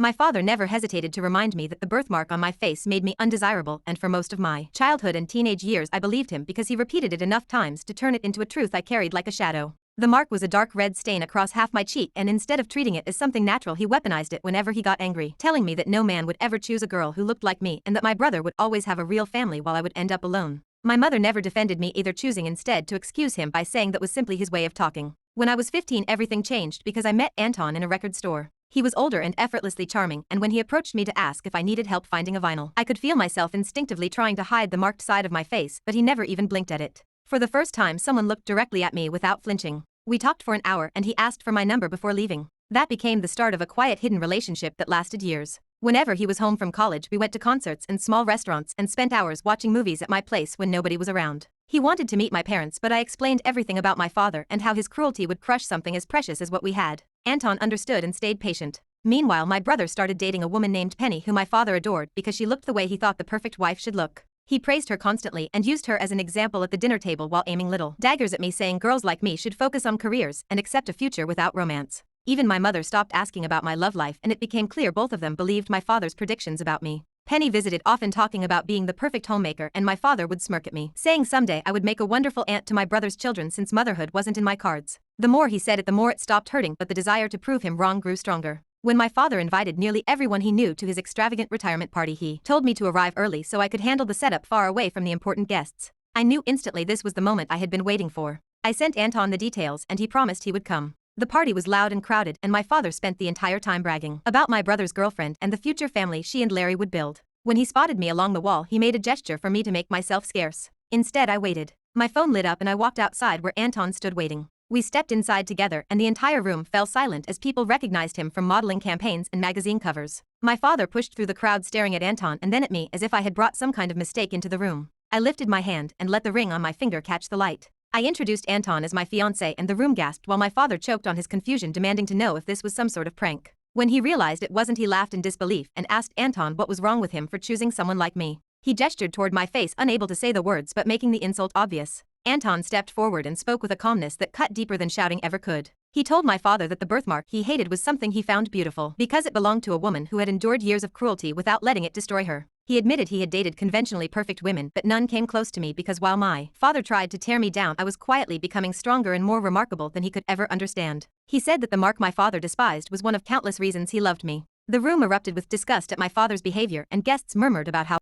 My father never hesitated to remind me that the birthmark on my face made me undesirable, and for most of my childhood and teenage years I believed him because he repeated it enough times to turn it into a truth I carried like a shadow. The mark was a dark red stain across half my cheek, and instead of treating it as something natural, he weaponized it whenever he got angry, telling me that no man would ever choose a girl who looked like me and that my brother would always have a real family while I would end up alone. My mother never defended me either, choosing instead to excuse him by saying that was simply his way of talking. When I was 15, everything changed because I met Anton in a record store. He was older and effortlessly charming, and when he approached me to ask if I needed help finding a vinyl, I could feel myself instinctively trying to hide the marked side of my face, but he never even blinked at it. For the first time, someone looked directly at me without flinching. We talked for an hour and he asked for my number before leaving. That became the start of a quiet, hidden relationship that lasted years. Whenever he was home from college, we went to concerts and small restaurants and spent hours watching movies at my place when nobody was around. He wanted to meet my parents, but I explained everything about my father and how his cruelty would crush something as precious as what we had. Anton understood and stayed patient. Meanwhile, my brother started dating a woman named Penny who my father adored because she looked the way he thought the perfect wife should look. He praised her constantly and used her as an example at the dinner table while aiming little daggers at me, saying girls like me should focus on careers and accept a future without romance. Even my mother stopped asking about my love life, and it became clear both of them believed my father's predictions about me. Penny visited often, talking about being the perfect homemaker, and my father would smirk at me, saying someday I would make a wonderful aunt to my brother's children since motherhood wasn't in my cards. The more he said it, the more it stopped hurting, but the desire to prove him wrong grew stronger. When my father invited nearly everyone he knew to his extravagant retirement party, he told me to arrive early so I could handle the setup far away from the important guests. I knew instantly this was the moment I had been waiting for. I sent Anton the details and he promised he would come. The party was loud and crowded, and my father spent the entire time bragging about my brother's girlfriend and the future family she and Larry would build. When he spotted me along the wall, he made a gesture for me to make myself scarce. Instead, I waited. My phone lit up and I walked outside where Anton stood waiting. We stepped inside together and the entire room fell silent as people recognized him from modeling campaigns and magazine covers. My father pushed through the crowd, staring at Anton and then at me as if I had brought some kind of mistake into the room. I lifted my hand and let the ring on my finger catch the light. I introduced Anton as my fiancé and the room gasped while my father choked on his confusion, demanding to know if this was some sort of prank. When he realized it wasn't, he laughed in disbelief and asked Anton what was wrong with him for choosing someone like me. He gestured toward my face, unable to say the words but making the insult obvious. Anton stepped forward and spoke with a calmness that cut deeper than shouting ever could. He told my father that the birthmark he hated was something he found beautiful because it belonged to a woman who had endured years of cruelty without letting it destroy her. He admitted he had dated conventionally perfect women, but none came close to me because while my father tried to tear me down, I was quietly becoming stronger and more remarkable than he could ever understand. He said that the mark my father despised was one of countless reasons he loved me. The room erupted with disgust at my father's behavior, and guests murmured about how